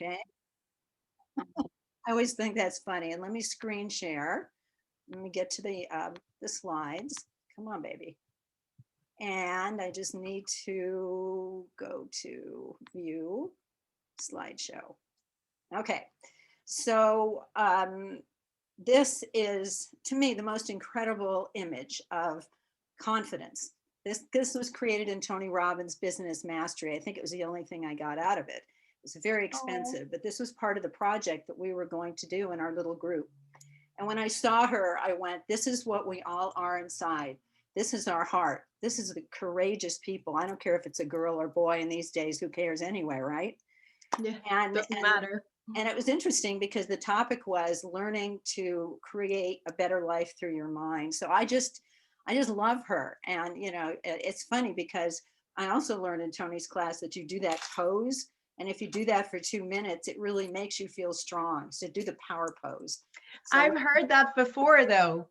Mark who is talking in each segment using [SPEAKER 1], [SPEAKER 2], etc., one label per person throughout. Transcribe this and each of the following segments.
[SPEAKER 1] Okay. I always think that's funny. And let me screen share. Let me get to the slides. Come on, baby. And I just need to go to view slideshow. Okay. So this is, to me, the most incredible image of confidence. This was created in Tony Robbins' Business Mastery. I think it was the only thing I got out of it. It was very expensive, but this was part of the project that we were going to do in our little group. And when I saw her, I went, this is what we all are inside. This is our heart. This is the courageous people. I don't care if it's a girl or boy in these days, who cares anyway, right?
[SPEAKER 2] Yeah,
[SPEAKER 1] And,
[SPEAKER 2] doesn't matter.
[SPEAKER 1] and it was interesting because the topic was learning to create a better life through your mind. So I just love her. And, you know, it's funny because I also learned in Tony's class that you do that pose. And if you do that for 2 minutes, it really makes you feel strong. So do the power pose. So
[SPEAKER 2] I've heard that before though.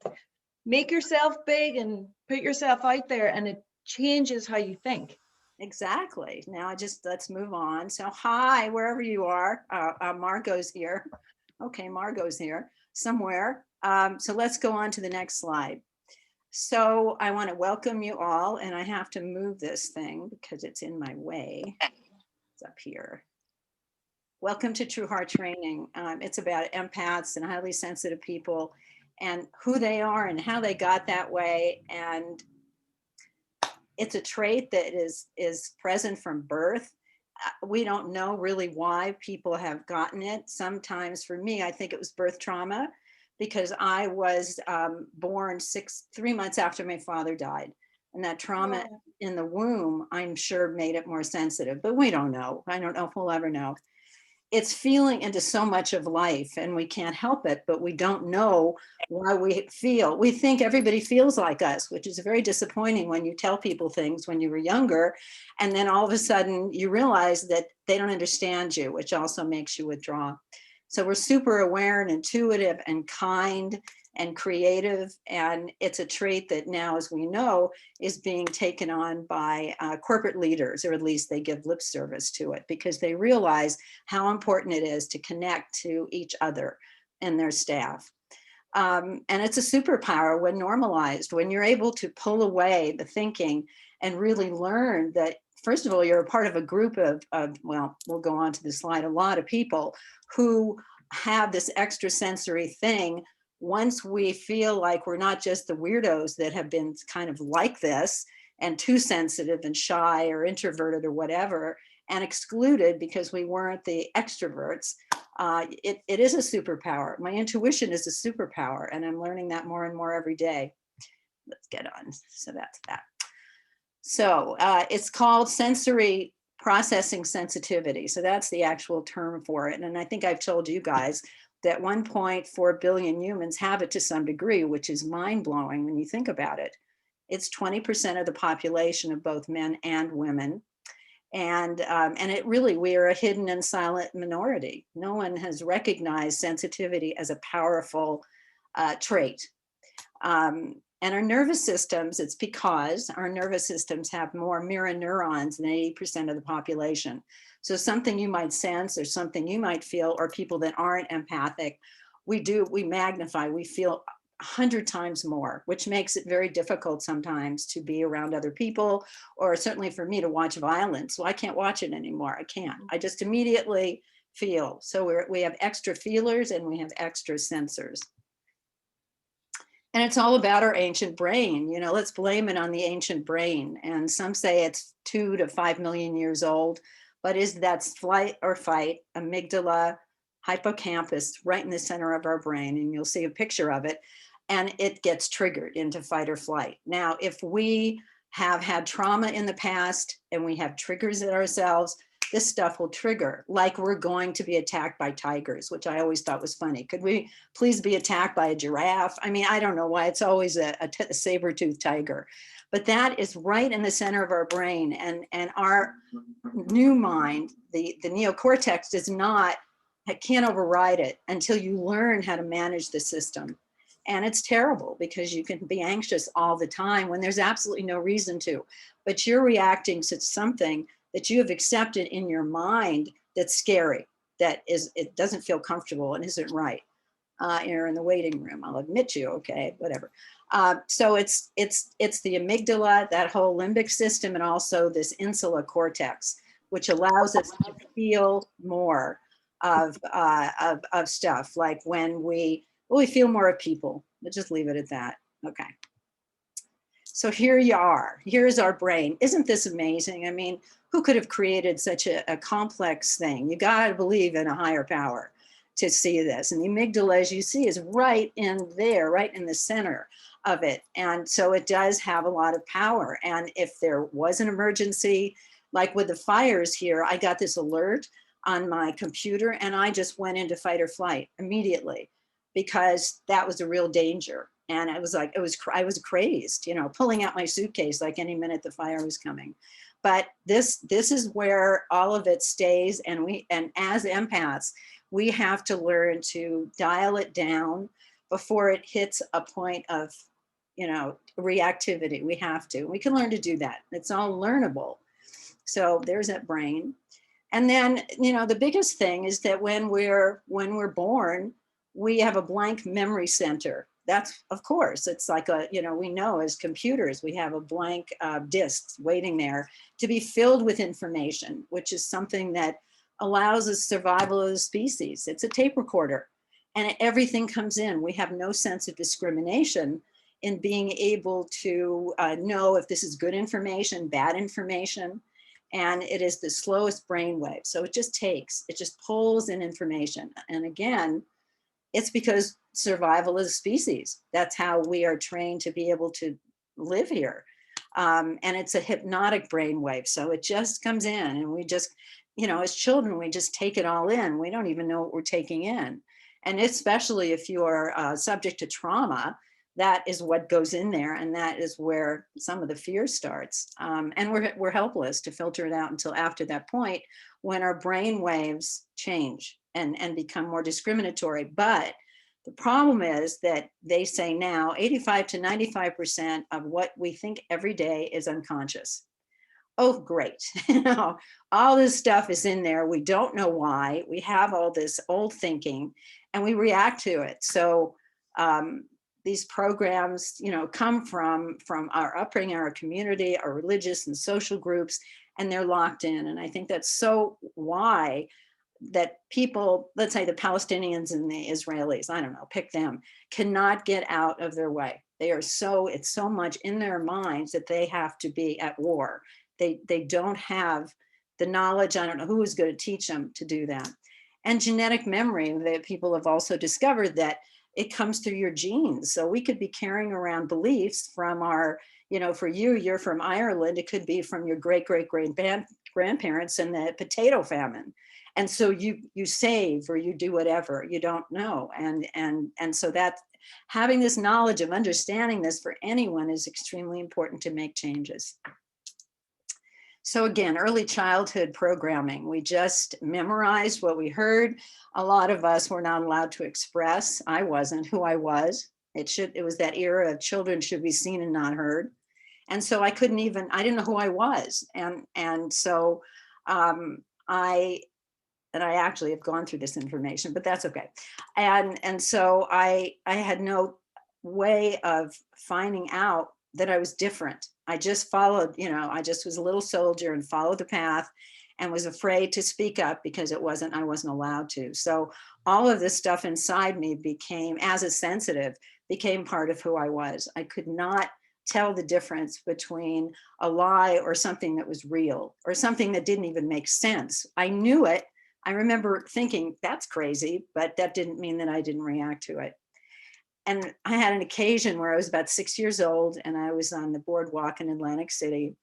[SPEAKER 2] Make yourself big and put yourself out there and it changes how you think.
[SPEAKER 1] exactly. Now let's move on. So hi, wherever you are. Margot's here. Okay, Margot's here somewhere. So let's go on to the next slide. So I want to welcome you all, and I have to move this thing because it's in my way. It's up here. Welcome to TrueHeart Training. It's about empaths and highly sensitive people and who they are and how they got that way. And it's a trait that is present from birth. We don't know really why people have gotten it. Sometimes for me, I think it was birth trauma because I was born 3 months after my father died. And that trauma in the womb, I'm sure made it more sensitive, but we don't know. I don't know if we'll ever know. It's feeling into so much of life and we can't help it, but we don't know why we feel. We think everybody feels like us, which is very disappointing when you tell people things when you were younger. And then all of a sudden you realize that they don't understand you, which also makes you withdraw. So we're super aware and intuitive and kind and creative. And it's a trait that now, as we know, is being taken on by corporate leaders, or at least they give lip service to it because they realize how important it is to connect to each other and their staff. And it's a superpower when normalized, when you're able to pull away the thinking and really learn that, first of all, you're a part of a group of well, we'll go on to the slide, a lot of people who have this extrasensory thing. Once we feel like we're not just the weirdos that have been kind of like this and too sensitive and shy or introverted or whatever, and excluded because we weren't the extroverts, it is a superpower. My intuition is a superpower, and I'm learning that more and more every day. Let's get on. So that's that. So it's called sensory processing sensitivity. So that's the actual term for it. And I think I've told you guys that 1.4 billion humans have it to some degree, which is mind-blowing when you think about it. It's 20% of the population of both men and women. And it really, we are a hidden and silent minority. No one has recognized sensitivity as a powerful trait. And our nervous systems, it's because our nervous systems have more mirror neurons than 80% of the population. So something you might sense or something you might feel, or people that aren't empathic, we magnify, we feel 100 times more, which makes it very difficult sometimes to be around other people, or certainly for me to watch violence. Well, I can't watch it anymore. I can't. I just immediately feel. So we have extra feelers and we have extra sensors. And it's all about our ancient brain. You know, let's blame it on the ancient brain. And some say it's 2 to 5 million years old, but that's flight or fight, amygdala, hippocampus, right in the center of our brain. And you'll see a picture of it. And it gets triggered into fight or flight. Now, if we have had trauma in the past and we have triggers in ourselves, this stuff will trigger, like we're going to be attacked by tigers, which I always thought was funny. Could we please be attacked by a giraffe? I mean, I don't know why it's always a saber-toothed tiger, but that is right in the center of our brain. And our new mind, the neocortex can't override it until you learn how to manage the system. And it's terrible because you can be anxious all the time when there's absolutely no reason to, but you're reacting to something that you have accepted in your mind that's scary. that it doesn't feel comfortable and isn't right. You're in the waiting room. I'll admit you. Okay, whatever. So it's the amygdala, that whole limbic system, and also this insula cortex, which allows us to feel more of stuff. Like when we feel more of people. We'll just leave it at that. Okay. So here you are. Here's our brain. Isn't this amazing? I mean, who could have created such a complex thing? You got to believe in a higher power to see this. And the amygdala, as you see, is right in there, right in the center of it. And so it does have a lot of power. And if there was an emergency, like with the fires here, I got this alert on my computer and I just went into fight or flight immediately because that was a real danger. And it was like, I was crazed, you know, pulling out my suitcase like any minute the fire was coming. But this is where all of it stays. And as empaths, we have to learn to dial it down before it hits a point of, you know, reactivity. We have to. We can learn to do that. It's all learnable. So there's that brain. And then, you know, the biggest thing is that when we're born, we have a blank memory center. That's, of course, it's like you know, we know as computers, we have a blank disk waiting there to be filled with information, which is something that allows us survival of the species. It's a tape recorder and everything comes in. We have no sense of discrimination in being able to know if this is good information, bad information. And it is the slowest brainwave. So it just pulls in information. And again, it's because survival of the species. That's how we are trained to be able to live here. And it's a hypnotic brainwave. So it just comes in and we just, you know, as children, we just take it all in. We don't even know what we're taking in. And especially if you are subject to trauma, that is what goes in there. And that is where some of the fear starts. And we're helpless to filter it out until after that point when our brain waves change and become more discriminatory. But the problem is that they say now 85 to 95% of what we think every day is unconscious. Oh, great. You know, all this stuff is in there. We don't know why. We have all this old thinking and we react to it. So these programs, you know, come from our upbringing, our community, our religious and social groups, and they're locked in. And I think that's so why that people, let's say the Palestinians and the Israelis, I don't know, pick them, cannot get out of their way. They are it's so much in their minds that they have to be at war. They don't have the knowledge. I don't know who is going to teach them to do that. And genetic memory, that people have also discovered that it comes through your genes. So we could be carrying around beliefs from our, you know, for you, you're from Ireland. It could be from your great grandparents in the potato famine. And so you save or you do whatever, you don't know. And so that having this knowledge of understanding this for anyone is extremely important to make changes. So again, early childhood programming, we just memorized what we heard. A lot of us were not allowed to express. I wasn't who I was. It was that era of children should be seen and not heard. And so I didn't know who I was. And so I actually have gone through this information, but that's okay. And so I had no way of finding out that I was different. I just followed, you know, I just was a little soldier and followed the path and was afraid to speak up because I wasn't allowed to. So all of this stuff inside me became, as a sensitive, became part of who I was. I could not tell the difference between a lie or something that was real or something that didn't even make sense. I knew it. I remember thinking, that's crazy, but that didn't mean that I didn't react to it. And I had an occasion where I was about 6 years old and I was on the boardwalk in Atlantic City.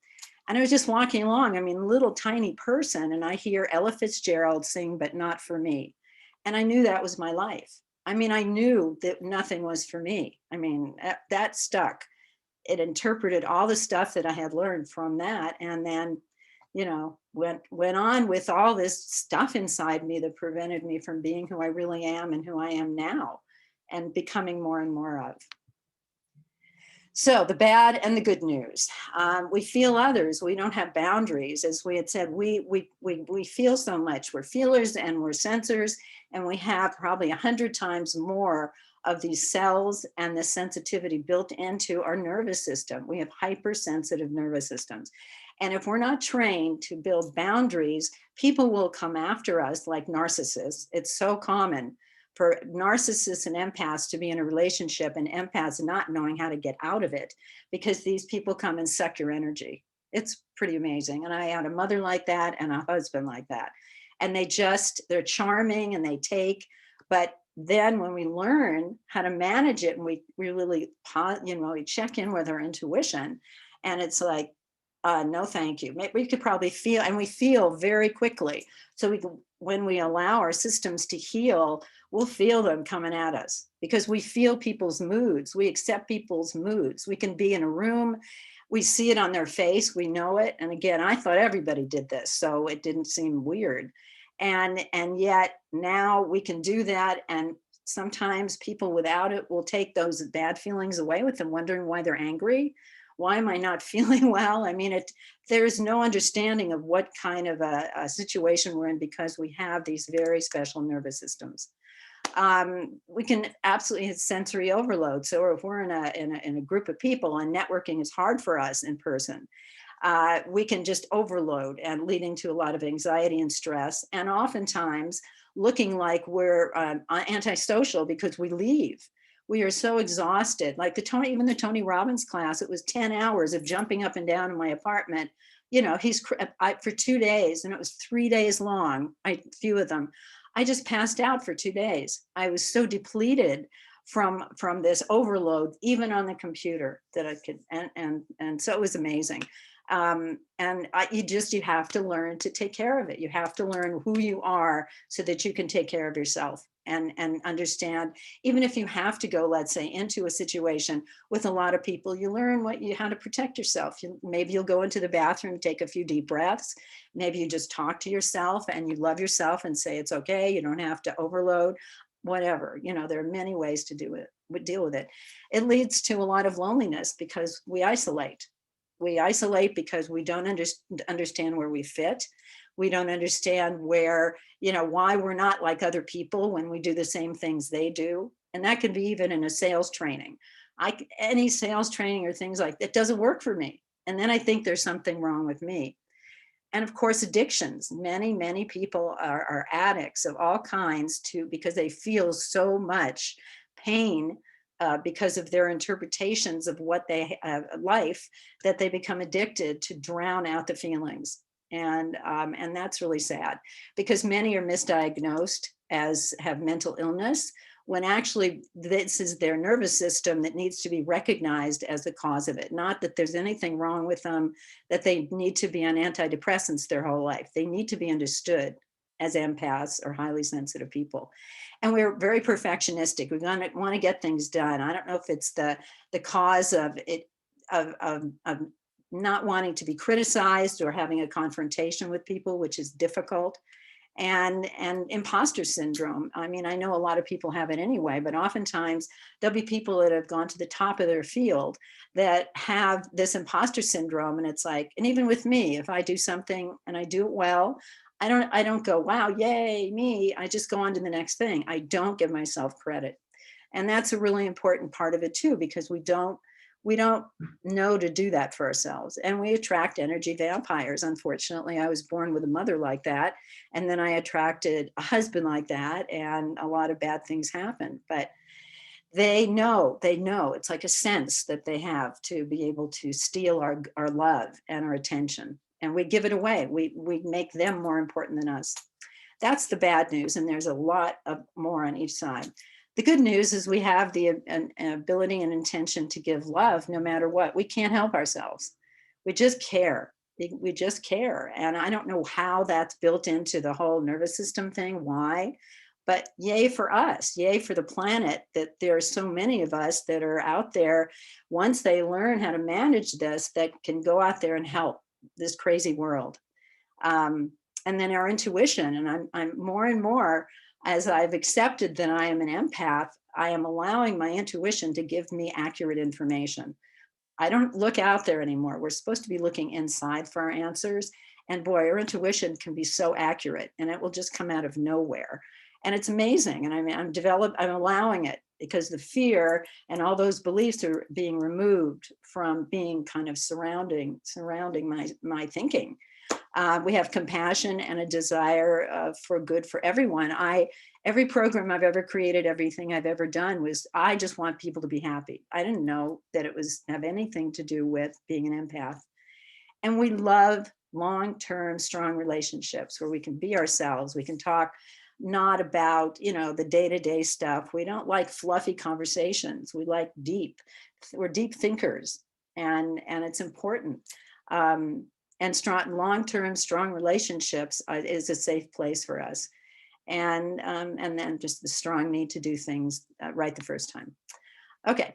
[SPEAKER 1] And I was just walking along, I mean, little tiny person, and I hear Ella Fitzgerald sing, "But Not for Me." And I knew that was my life. I mean, I knew that nothing was for me. I mean, that stuck. It interpreted all the stuff that I had learned from that. And then, you know, went on with all this stuff inside me that prevented me from being who I really am and who I am now and becoming more and more of. So the bad and the good news. We feel others. We don't have boundaries. As we had said, we feel so much. We're feelers and we're sensors, and we have probably 100 times more of these cells and the sensitivity built into our nervous system. We have hypersensitive nervous systems. And if we're not trained to build boundaries, people will come after us like narcissists. It's so common for narcissists and empaths to be in a relationship and empaths not knowing how to get out of it because these people come and suck your energy. It's pretty amazing. And I had a mother like that and a husband like that. And they're charming and they take, but then when we learn how to manage it and we really, we check in with our intuition and it's like, no, thank you. We could probably feel, and we feel very quickly. So when we allow our systems to heal, we'll feel them coming at us because we feel people's moods. We accept people's moods. We can be in a room, we see it on their face, we know it. And again, I thought everybody did this, so it didn't seem weird. And yet now we can do that. And sometimes people without it will take those bad feelings away with them, wondering why they're angry. Why am I not feeling well? I mean, there's no understanding of what kind of a situation we're in because we have these very special nervous systems. We can absolutely have sensory overload. So if we're in a group of people and networking is hard for us in person, we can just overload and leading to a lot of anxiety and stress. And oftentimes looking like we're antisocial because we leave. We are so exhausted. Like even the Tony Robbins class, it was 10 hours of jumping up and down in my apartment. For 2 days, and it was 3 days long, few of them. I just passed out for 2 days. I was so depleted from this overload, even on the computer, that I could, and so it was amazing. You have to learn to take care of it. You have to learn who you are so that you can take care of yourself and understand, even if you have to go, let's say, into a situation with a lot of people, you learn how to protect yourself. Maybe you'll go into the bathroom, take a few deep breaths. Maybe you just talk to yourself and you love yourself and say, it's okay. You don't have to overload, whatever. There are many ways to deal with it. It leads to a lot of loneliness because we isolate. We isolate because we don't understand where we fit. We don't understand why we're not like other people when we do the same things they do. And that could be even in a sales training. Any sales training or things like that doesn't work for me. And then I think there's something wrong with me. And of course, addictions. Many people are addicts of all kinds because they feel so much pain because of their interpretations of what they have life, that they become addicted to drown out the feelings. And that's really sad because many are misdiagnosed as have mental illness when actually this is their nervous system that needs to be recognized as the cause of it. Not that there's anything wrong with them, that they need to be on antidepressants their whole life. They need to be understood as empaths or highly sensitive people. And we're very perfectionistic. We want to get things done. I don't know if it's the cause of it, of not wanting to be criticized or having a confrontation with people, which is difficult. And imposter syndrome. I mean, I know a lot of people have it anyway, but oftentimes there'll be people that have gone to the top of their field that have this imposter syndrome. And it's like, and even with me, if I do something and I do it well, I don't go, wow, yay, me. I just go on to the next thing. I don't give myself credit. And that's a really important part of it too, because we don't know to do that for ourselves. And we attract energy vampires. Unfortunately, I was born with a mother like that. And then I attracted a husband like that. And a lot of bad things happen. But they know, it's like a sense that they have to be able to steal our love and our attention. And we give it away. We make them more important than us. That's the bad news. And there's a lot of more on each side. The good news is we have the ability and intention to give love no matter what. We can't help ourselves. We just care. We just care. And I don't know how that's built into the whole nervous system thing, why, but yay for us, yay for the planet that there are so many of us that are out there. Once they learn how to manage this, that can go out there and help this crazy world. And then our intuition, and I'm more and more, as I've accepted that I am an empath, I am allowing my intuition to give me accurate information. I don't look out there anymore. We're supposed to be looking inside for our answers. And boy, our intuition can be so accurate and it will just come out of nowhere. And it's amazing. And I mean, I'm allowing it because the fear and all those beliefs are being removed from being kind of surrounding my thinking. We have compassion and a desire for good for everyone. Every program I've ever created, everything I've ever done was, I just want people to be happy. I didn't know that it was have anything to do with being an empath. And we love long-term, strong relationships where we can be ourselves. We can talk not about, the day-to-day stuff. We don't like fluffy conversations. We like deep. We're deep thinkers, and it's important. And strong, long-term, strong relationships is a safe place for us. And then just the strong need to do things right the first time. Okay,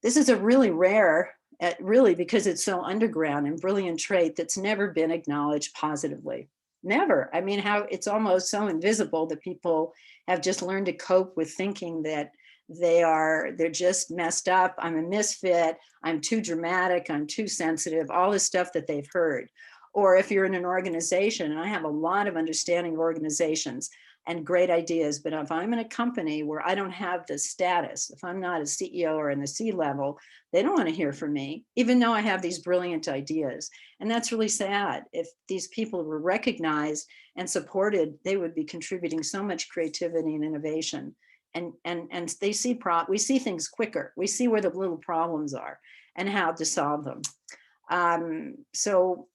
[SPEAKER 1] this is a really rare, really because it's so underground and brilliant trait that's never been acknowledged positively. Never. I mean, how it's almost so invisible that people have just learned to cope with thinking that they're just messed up. I'm a misfit. I'm too dramatic. I'm too sensitive. All this stuff that they've heard. Or if you're in an organization, and I have a lot of understanding of organizations and great ideas, but if I'm in a company where I don't have the status, if I'm not a CEO or in the C level, they don't want to hear from me, even though I have these brilliant ideas. And that's really sad. If these people were recognized and supported, they would be contributing so much creativity and innovation. And we see things quicker. We see where the little problems are and how to solve them. So,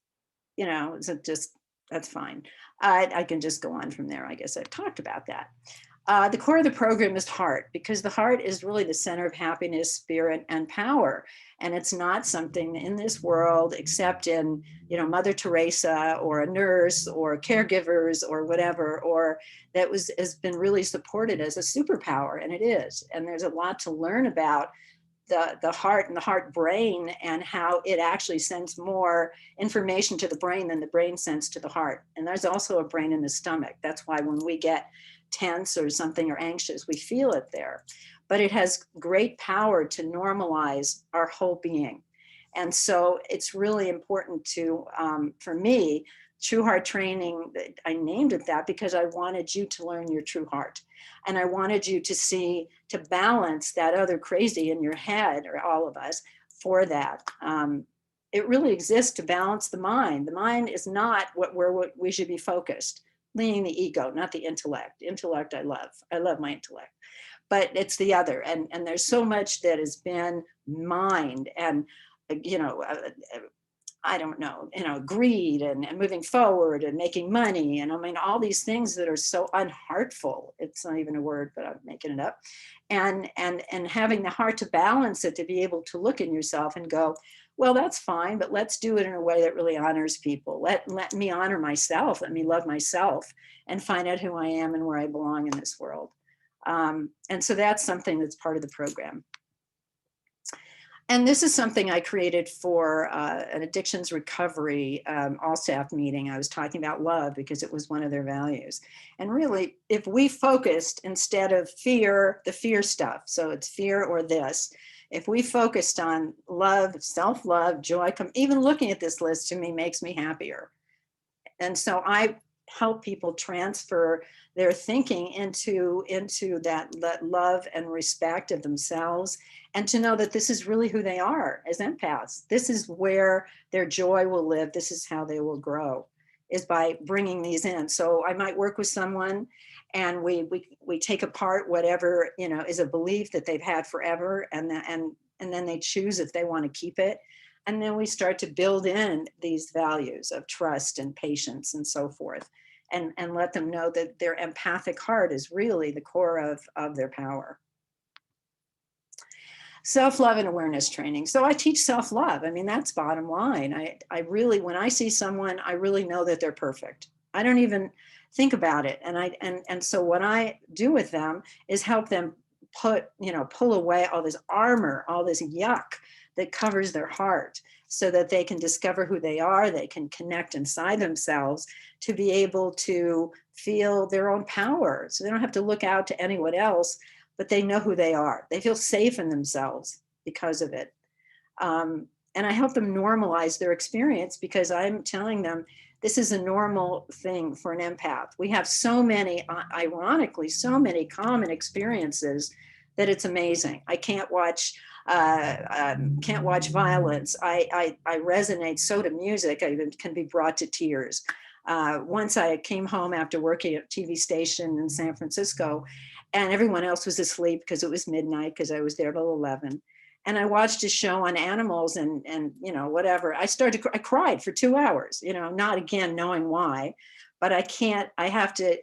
[SPEAKER 1] that's fine. I can just go on from there. I guess I've talked about that. The core of the program is heart, because the heart is really the center of happiness, spirit, and power. And it's not something in this world except in, Mother Teresa or a nurse or caregivers or whatever, or that has been really supported as a superpower, and it is. And there's a lot to learn about the heart and the heart brain and how it actually sends more information to the brain than the brain sends to the heart. And there's also a brain in the stomach. That's why when we get tense or something or anxious, we feel it there. But it has great power to normalize our whole being. And so it's really important to, for me, TrueHeart training, I named it that because I wanted you to learn your true heart. And I wanted you to balance that other crazy in your head, or all of us, for that. It really exists to balance the mind. The mind is not where we should be focused, leaning the ego, not the intellect. Intellect, I love my intellect, but it's the other. And there's so much that has been mind and, I don't know, greed and moving forward and making money. And I mean, all these things that are so unheartful. It's not even a word, but I'm making it up. And having the heart to balance it, to be able to look in yourself and go, well, that's fine, but let's do it in a way that really honors people. Let me honor myself. Let me love myself and find out who I am and where I belong in this world. And so that's something that's part of the program. And this is something I created for an addictions recovery all staff meeting. I was talking about love because it was one of their values. And really, if we focused instead of fear, the fear stuff, so it's fear or this, if we focused on love, self-love, joy, even looking at this list to me makes me happier. And so I help people transfer their thinking into that love and respect of themselves, and to know that this is really who they are as empaths. This is where their joy will live. This is how they will grow, is by bringing these in. So I might work with someone and we take apart whatever, is a belief that they've had forever, and then they choose if they want to keep it. And then we start to build in these values of trust and patience and so forth, and let them know that their empathic heart is really the core of their power. Self-love and awareness training. So I teach self-love. I mean, that's bottom line. I really, when I see someone, I really know that they're perfect. I don't even think about it. And so what I do with them is help them pull away all this armor, all this yuck that covers their heart, so that they can discover who they are. They can connect inside themselves to be able to feel their own power. So they don't have to look out to anyone else, but they know who they are. They feel safe in themselves because of it. And I help them normalize their experience because I'm telling them this is a normal thing for an empath. We have so many, ironically, so many common experiences that it's amazing. I can't watch violence. I resonate so to music. I even can be brought to tears. Once I came home after working at a TV station in San Francisco, and everyone else was asleep because it was midnight because I was there till 11. And I watched a show on animals and whatever. I cried for 2 hours, not again knowing why, but I have to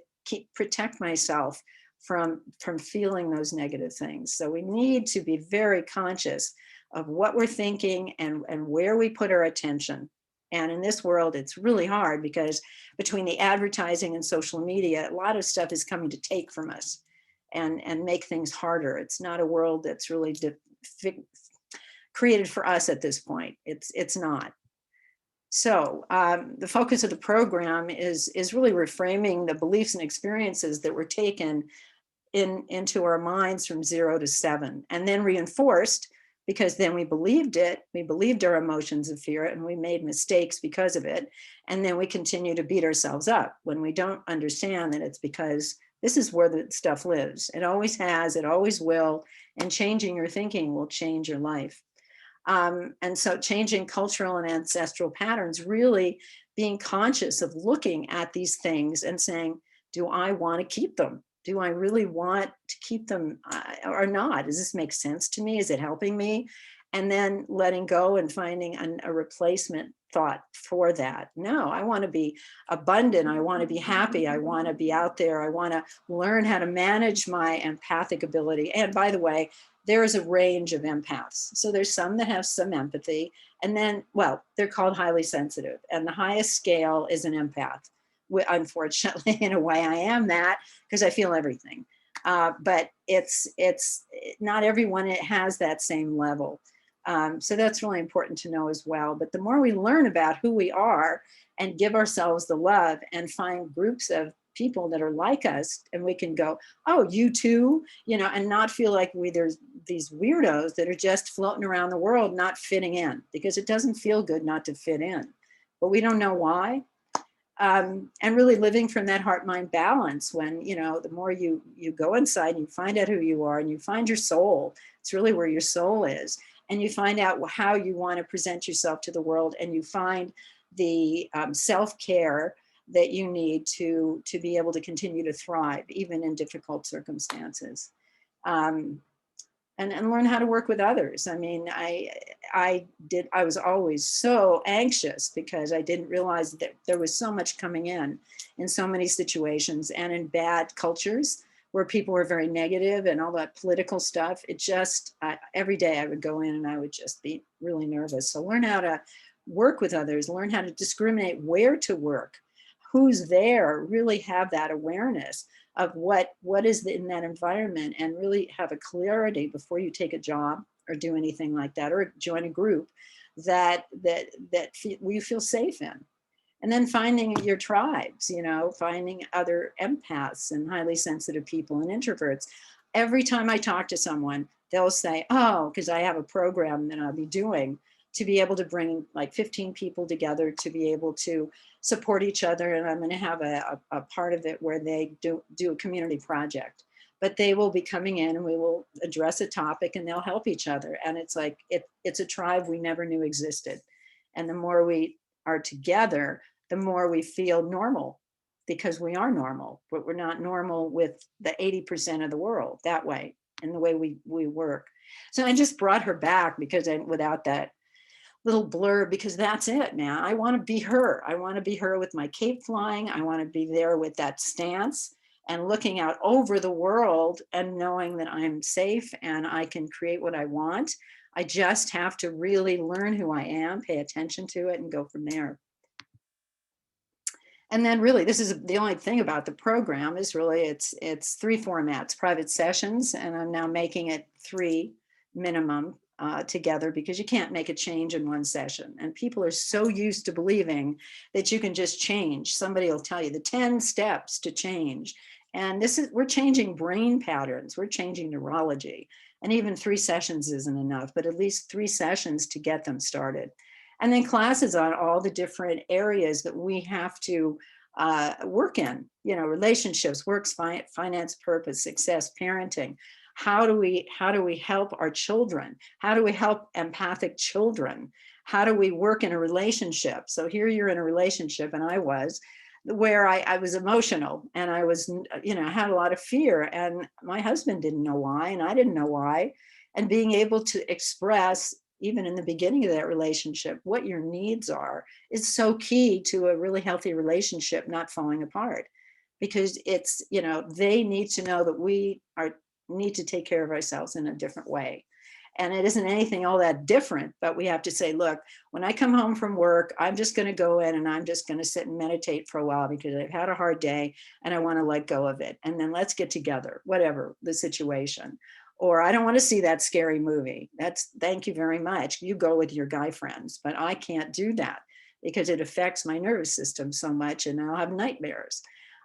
[SPEAKER 1] protect myself from feeling those negative things. So we need to be very conscious of what we're thinking and where we put our attention. And in this world, it's really hard because between the advertising and social media, a lot of stuff is coming to take from us and make things harder. It's not a world that's really created for us at this point. It's not. So the focus of the program is really reframing the beliefs and experiences that were taken into our minds from 0 to 7, and then reinforced because then we believed it. We believed our emotions of fear and we made mistakes because of it. And then we continue to beat ourselves up when we don't understand that it's because this is where the stuff lives. It always has, it always will. And changing your thinking will change your life. And so changing cultural and ancestral patterns, really being conscious of looking at these things and saying, do I want to keep them? Do I really want to keep them or not? Does this make sense to me? Is it helping me? And then letting go and finding a replacement thought for that. No, I want to be abundant. I want to be happy. I want to be out there. I want to learn how to manage my empathic ability. And by the way, there is a range of empaths. So there's some that have some empathy, and then, well, they're called highly sensitive. And the highest scale is an empath. Unfortunately, in a way, I am that because I feel everything. But it's not everyone has that same level. So that's really important to know as well. But the more we learn about who we are and give ourselves the love and find groups of people that are like us, and we can go, oh, you too, and not feel like there's these weirdos that are just floating around the world, not fitting in, because it doesn't feel good not to fit in, but we don't know why. And really living from that heart-mind balance when, the more you go inside and you find out who you are and you find your soul, it's really where your soul is. And you find out how you want to present yourself to the world, and you find the self-care that you need to be able to continue to thrive, even in difficult circumstances. And learn how to work with others. I mean, I was always so anxious because I didn't realize that there was so much coming in so many situations and in bad cultures where people were very negative and all that political stuff. It just, every day I would go in and I would just be really nervous. So learn how to work with others, learn how to discriminate where to work, who's there, really have that awareness of what is in that environment, and really have a clarity before you take a job or do anything like that, or join a group that you feel safe in. And then finding your tribes, finding other empaths and highly sensitive people and introverts. Every time I talk to someone, they'll say, oh, because I have a program that I'll be doing to be able to bring like 15 people together to be able to support each other. And I'm going to have a part of it where they do a community project, but they will be coming in and we will address a topic and they'll help each other. And it's like, it's a tribe we never knew existed. And the more we are together, the more we feel normal, because we are normal, but we're not normal with the 80% of the world that way, and the way we work. So I just brought her back because without that little blurb, because that's it now. I want to be her. I want to be her with my cape flying. I want to be there with that stance and looking out over the world and knowing that I'm safe and I can create what I want. I just have to really learn who I am, pay attention to it, and go from there. And then really, this is the only thing about the program is really it's 3 formats: private sessions, and I'm now making it 3 minimum together, because you can't make a change in one session. And people are so used to believing that you can just change. Somebody will tell you the 10 steps to change. And we're changing brain patterns, we're changing neurology. And even 3 sessions isn't enough, but at least 3 sessions to get them started. And then classes on all the different areas that we have to work in, relationships, works, finance, purpose, success, parenting. How do we help our children? How do we help empathic children? How do we work in a relationship? So here you're in a relationship, and I was, where I was emotional, and I was, had a lot of fear, and my husband didn't know why, and I didn't know why. And being able to express, even in the beginning of that relationship, what your needs are is so key to a really healthy relationship not falling apart. Because it's, they need to know that we need to take care of ourselves in a different way. And it isn't anything all that different, but we have to say, look, when I come home from work, I'm just going to go in and I'm just going to sit and meditate for a while because I've had a hard day and I want to let go of it. And then let's get together, whatever the situation. Or I don't want to see that scary movie. Thank you very much. You go with your guy friends, but I can't do that because it affects my nervous system so much and I'll have nightmares.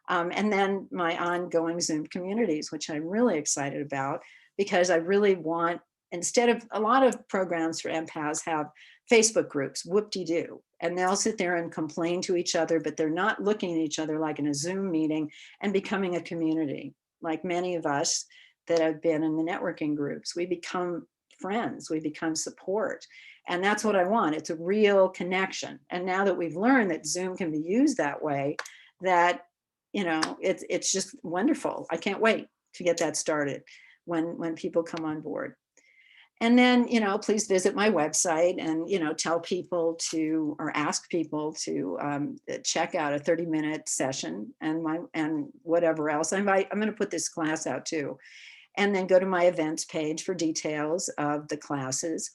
[SPEAKER 1] And then my ongoing Zoom communities, which I'm really excited about because I really want, instead of a lot of programs for empaths have Facebook groups, whoop-de-doo, and they'll sit there and complain to each other, but they're not looking at each other like in a Zoom meeting and becoming a community. Like many of us that have been in the networking groups, we become friends, we become support. And that's what I want. It's a real connection. And now that we've learned that Zoom can be used that way, that, it's just wonderful. I can't wait to get that started when people come on board. And then, please visit my website and, tell people to, or ask people to check out a 30-minute session and whatever else. I'm going to put this class out too. And then go to my events page for details of the classes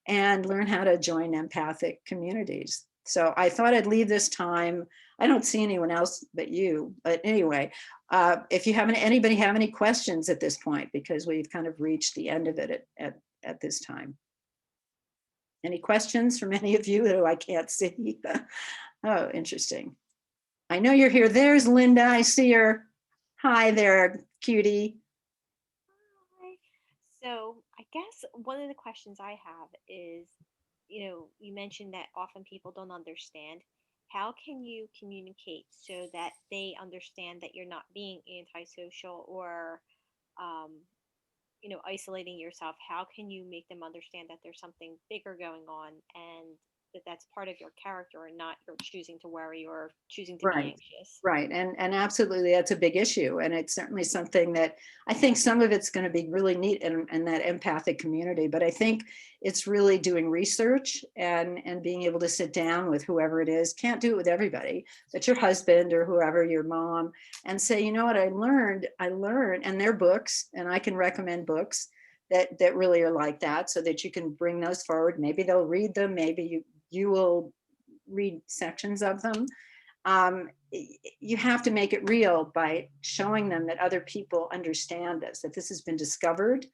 [SPEAKER 1] and learn how to join empathic communities. So I thought I'd leave this time. I don't see anyone else but you, but anyway, if anybody have any questions at this point, because we've kind of reached the end of it at this time. Any questions from any of you who I can't see? Oh, interesting. I know you're here. There's Linda. I see her. Hi there, cutie.
[SPEAKER 3] Hi. So I guess one of the questions I have is, you mentioned that often people don't understand. How can you communicate so that they understand that you're not being antisocial or, um, isolating yourself? How can you make them understand that there's something bigger going on and that that's part of your character and not you're choosing to worry or choosing to be
[SPEAKER 1] Right.
[SPEAKER 3] anxious?
[SPEAKER 1] Right. And absolutely, that's a big issue. And it's certainly something that I think some of it's going to be really neat in that empathic community. But I think it's really doing research and being able to sit down with whoever it is. Can't do it with everybody, but your husband or whoever, your mom, and say, you know what, I learned, and their books, and I can recommend books that really are like that so that you can bring those forward. Maybe they'll read them. Maybe you will read sections of them. You have to make it real by showing them that other people understand this, that this has been discovered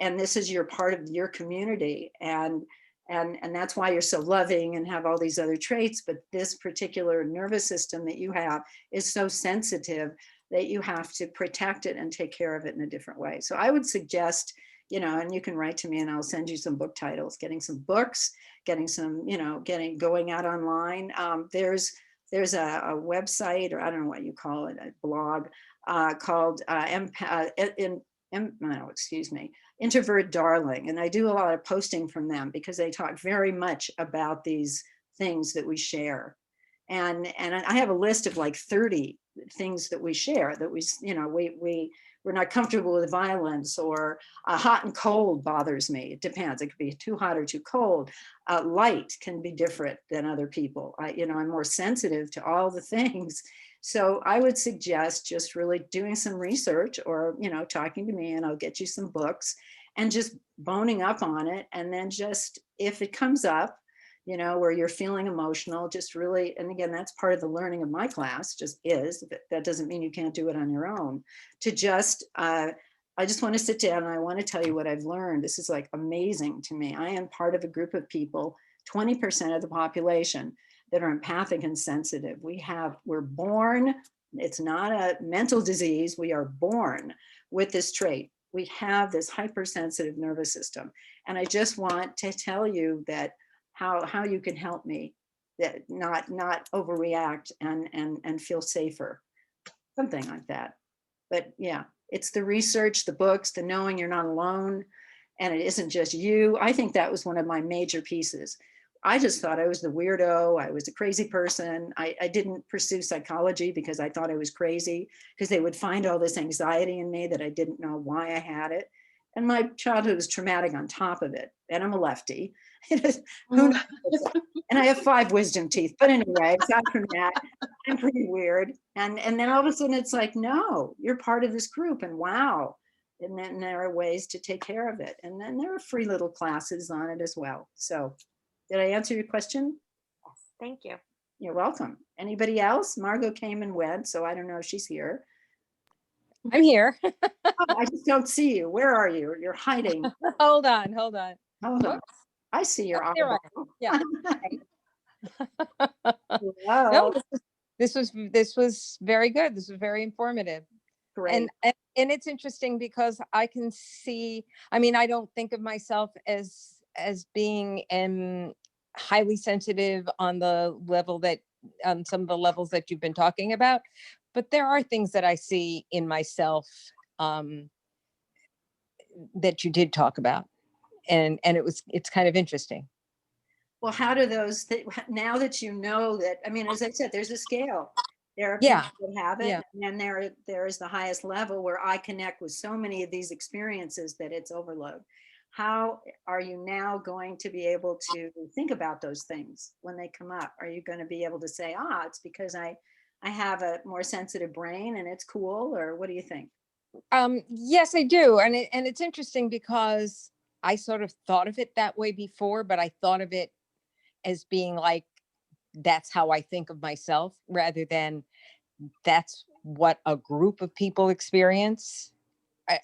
[SPEAKER 1] and this is your part of your community. And that's why you're so loving and have all these other traits. But this particular nervous system that you have is so sensitive that you have to protect it and take care of it in a different way. So I would suggest, and you can write to me and I'll send you some book titles, getting some books, getting some, going out online. There's a website, or I don't know what you call it, a blog called Introvert Darling. And I do a lot of posting from them because they talk very much about these things that we share. And I have a list of like 30 things that we share that we're not comfortable with violence, or hot and cold bothers me. It depends. It could be too hot or too cold. Light can be different than other people. I'm more sensitive to all the things. So I would suggest just really doing some research or, talking to me, and I'll get you some books and just boning up on it. And then just, if it comes up, where you're feeling emotional, just really, and again, that's part of the learning of my class, just is, that doesn't mean you can't do it on your own, to just, I just want to sit down and I want to tell you what I've learned. This is like amazing to me. I am part of a group of people, 20% of the population, that are empathic and sensitive. We're born It's not a mental disease. We are born with this trait. We have this hypersensitive nervous system. And I just want to tell you that how you can help me, that not overreact and feel safer, something like that. But yeah, it's the research, the books, the knowing you're not alone, and it isn't just you. I think that was one of my major pieces. I just thought I was the weirdo. I was a crazy person. I didn't pursue psychology because I thought I was crazy, because they would find all this anxiety in me that I didn't know why I had it. And my childhood was traumatic on top of it. And I'm a lefty. Who knows? And I have 5 wisdom teeth. But anyway, aside from that, I'm pretty weird. And then all of a sudden it's like, no, you're part of this group. And wow. And then there are ways to take care of it. And then there are free little classes on it as well. So did I answer your question?
[SPEAKER 3] Yes, thank you.
[SPEAKER 1] You're welcome. Anybody else? Margot came and went, so I don't know if she's here.
[SPEAKER 4] I'm here.
[SPEAKER 1] Oh, I just don't see you. Where are you? You're hiding.
[SPEAKER 4] Hold on, hold on.
[SPEAKER 1] Hold on.
[SPEAKER 4] Whoops.
[SPEAKER 1] I see your
[SPEAKER 4] Oh, there I
[SPEAKER 1] eyeball.
[SPEAKER 4] Yeah.
[SPEAKER 1] Hello.
[SPEAKER 4] No, this was very good. This was very informative.
[SPEAKER 1] Great.
[SPEAKER 4] And it's interesting because I can see, I mean, I don't think of myself as being highly sensitive on the level that, on some of the levels that you've been talking about, but there are things that I see in myself that you did talk about. And it's kind of interesting.
[SPEAKER 1] Well, how do those, now that you know that, I mean, as I said, there's a scale. There are
[SPEAKER 4] Yeah.
[SPEAKER 1] people that have it,
[SPEAKER 4] Yeah.
[SPEAKER 1] and there is the highest level where I connect with so many of these experiences that it's overload. How are you now going to be able to think about those things when they come up? Are you going to be able to say, it's because I have a more sensitive brain and it's cool, or what do you think?
[SPEAKER 4] Yes, I do. And it's interesting because I sort of thought of it that way before, but I thought of it as being like, that's how I think of myself, rather than that's what a group of people experience.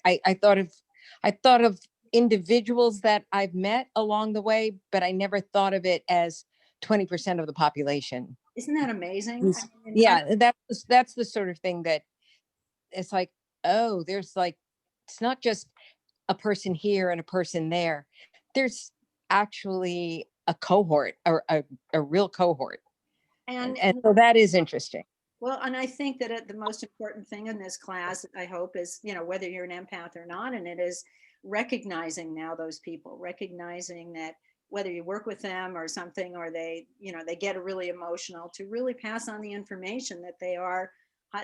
[SPEAKER 4] I thought of individuals that I've met along the way, but I never thought of it as 20% of the population.
[SPEAKER 1] Isn't that amazing? I mean,
[SPEAKER 4] Yeah, that's the sort of thing that it's like, oh, there's like, it's not just a person here and a person there. There's actually a cohort, or a real cohort. And so that is interesting.
[SPEAKER 1] Well, and I think that the most important thing in this class, I hope, is, whether you're an empath or not, and it is recognizing now those people, recognizing that whether you work with them or something, or they get really emotional, to really pass on the information that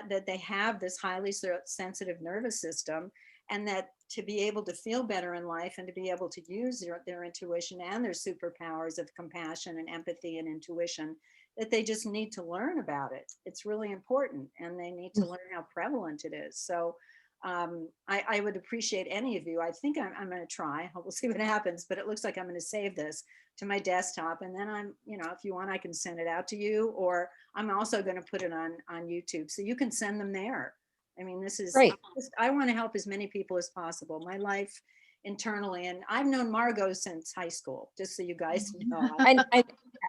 [SPEAKER 1] that they have this highly sensitive nervous system, and that to be able to feel better in life and to be able to use their intuition and their superpowers of compassion and empathy and intuition, that they just need to learn about it. It's really important, and they need to learn how prevalent it is. So I would appreciate any of you. I think I'm going to try. We'll see what happens, but it looks like I'm going to save this to my desktop, and then if you want, I can send it out to you, or I'm also going to put it on YouTube, so you can send them there. I mean, this is
[SPEAKER 4] Great.
[SPEAKER 1] I want to help as many people as possible. My life internally, and I've known Margot since high school, just so you guys know.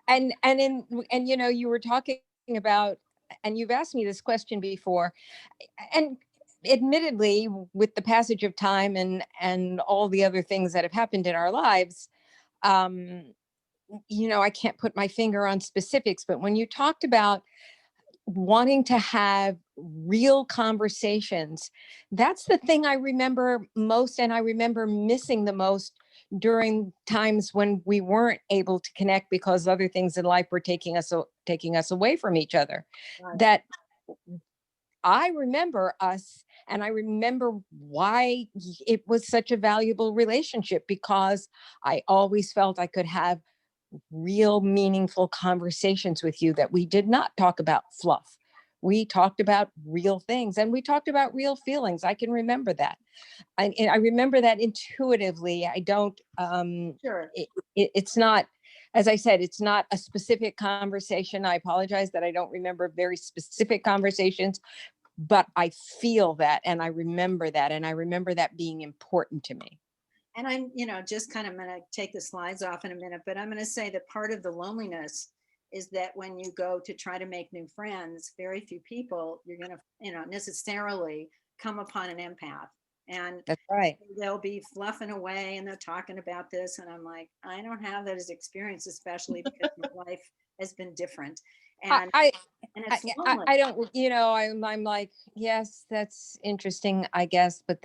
[SPEAKER 4] And you were talking about, and you've asked me this question before, and admittedly, with the passage of time and all the other things that have happened in our lives, I can't put my finger on specifics, but when you talked about wanting to have real conversations, that's the thing I remember most, and I remember missing the most during times when we weren't able to connect because other things in life were taking us away from each other.
[SPEAKER 1] Right.
[SPEAKER 4] That I remember us, and I remember why it was such a valuable relationship, because I always felt I could have real meaningful conversations with you, that we did not talk about fluff. We talked about real things, and we talked about real feelings. I can remember that. I remember that intuitively. I don't,
[SPEAKER 1] Sure.
[SPEAKER 4] It's not, as I said, it's not a specific conversation. I apologize that I don't remember very specific conversations, but I feel that, and I remember that, and I remember that being important to me.
[SPEAKER 1] And I'm, just kind of going to take the slides off in a minute, but I'm going to say that part of the loneliness is that when you go to try to make new friends, very few people you're going to, necessarily come upon an empath. And
[SPEAKER 4] That's right.
[SPEAKER 1] they'll be fluffing away and they're talking about this. And I'm like, I don't have that as experience, especially because my life has been different. And,
[SPEAKER 4] I,
[SPEAKER 1] and
[SPEAKER 4] I,
[SPEAKER 1] it's lonely.
[SPEAKER 4] I don't, I'm like, yes, that's interesting, I guess, but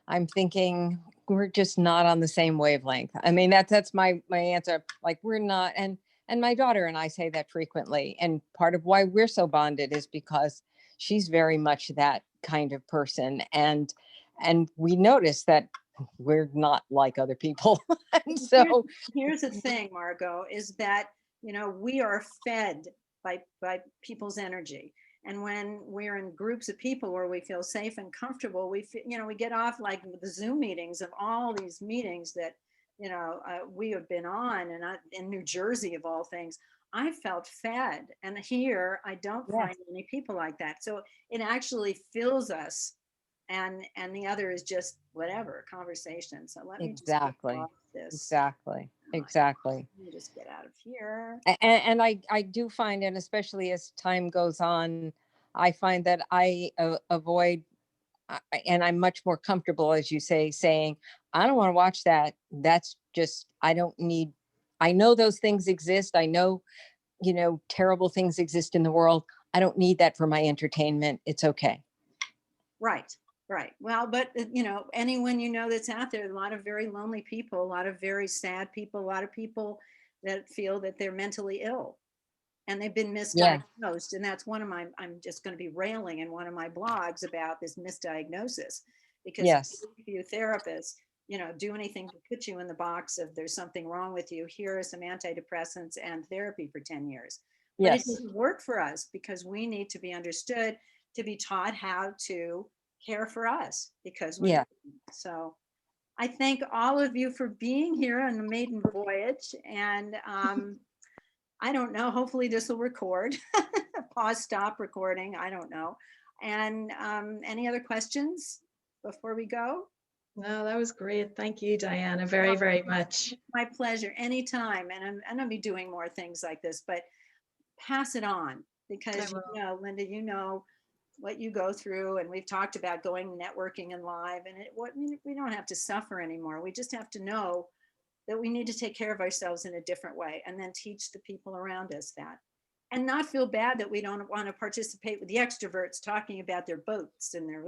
[SPEAKER 4] I'm thinking we're just not on the same wavelength. I mean, that's my answer. Like, we're not, and my daughter and I say that frequently. And part of why we're so bonded is because she's very much that kind of person. And we notice that we're not like other people. And so
[SPEAKER 1] Here's the thing, Margot, is that, we are fed by people's energy. And when we're in groups of people where we feel safe and comfortable, we get off like the Zoom meetings of all these meetings that, we have been on, and in New Jersey of all things, I felt fed. And here I don't
[SPEAKER 4] Yes.
[SPEAKER 1] find many people like that. So it actually fills us. And the other is just whatever conversation. So let me just get
[SPEAKER 4] exactly,
[SPEAKER 1] off this.
[SPEAKER 4] exactly,
[SPEAKER 1] Let
[SPEAKER 4] exactly.
[SPEAKER 1] me just get out of here.
[SPEAKER 4] And I do find, and especially as time goes on, I find that I avoid, and I'm much more comfortable, as you say, saying, I don't want to watch that. That's just, I don't need, I know those things exist. I know, terrible things exist in the world. I don't need that for my entertainment. It's okay.
[SPEAKER 1] Right, right. Well, but anyone that's out there, a lot of very lonely people, a lot of very sad people, a lot of people that feel that they're mentally ill and they've been
[SPEAKER 4] Yeah.
[SPEAKER 1] misdiagnosed. And that's I'm just going to be railing in one of my blogs about this misdiagnosis, because
[SPEAKER 4] Yes.
[SPEAKER 1] very few therapists, do anything to put you in the box of there's something wrong with you. Here are some antidepressants and therapy for 10 years. But it
[SPEAKER 4] Yes.
[SPEAKER 1] doesn't work for us because we need to be understood, to be taught how to care for us, because we
[SPEAKER 4] Yeah.
[SPEAKER 1] so I thank all of you for being here on the maiden voyage. And I don't know, hopefully this will record. Pause, stop recording, I don't know. And any other questions before we go?
[SPEAKER 2] No, that was great. Thank you, Diana, very, very much.
[SPEAKER 1] My pleasure, anytime. And I'm gonna be doing more things like this, but pass it on, because
[SPEAKER 2] I will.
[SPEAKER 1] Linda, what you go through, and we've talked about going networking and live, and we don't have to suffer anymore. We just have to know that we need to take care of ourselves in a different way, and then teach the people around us that, and not feel bad that we don't want to participate with the extroverts talking about their boats and their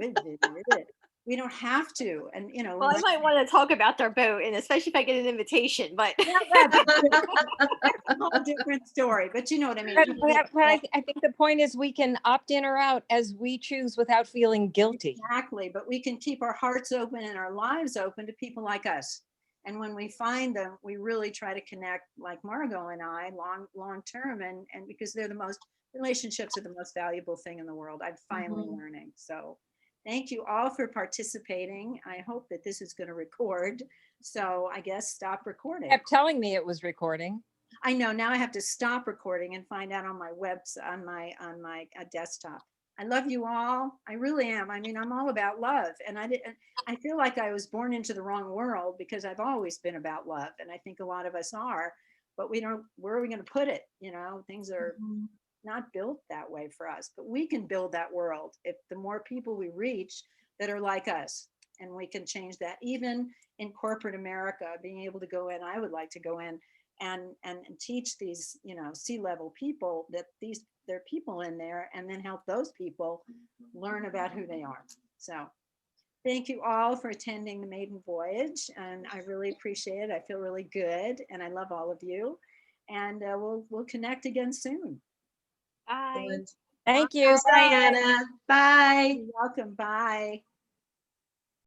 [SPEAKER 1] we don't have to. And
[SPEAKER 3] Well, I might want to talk about their boat, and especially if I get an invitation, but
[SPEAKER 1] that's a whole different story, but you know what I mean.
[SPEAKER 4] But I think the point is we can opt in or out as we choose without feeling guilty.
[SPEAKER 1] Exactly, but we can keep our hearts open and our lives open to people like us. And when we find them, we really try to connect, like Margot and I, long term, and because relationships are the most valuable thing in the world. I'm finally learning. So thank you all for participating. I hope that this is going to record. So I guess stop recording.
[SPEAKER 4] Kept telling me it was recording.
[SPEAKER 1] I know, now I have to stop recording and find out on my on my desktop. I love you all. I really am. I mean, I'm all about love, and I feel like I was born into the wrong world, because I've always been about love, and I think a lot of us are, but we don't. Where are we going to put it? Things are not built that way for us, but we can build that world if the more people we reach that are like us, and we can change that. Even in corporate America, being able to go in, I would like to go in and teach these C-level people that there are people in there, and then help those people learn about who they are. So thank you all for attending the maiden voyage, and I really appreciate it. I feel really good, and I love all of you, and we'll connect again soon.
[SPEAKER 3] bye.
[SPEAKER 2] Excellent.
[SPEAKER 4] Thank you.
[SPEAKER 2] Thanks, Diana. Bye.
[SPEAKER 1] You're welcome. Bye.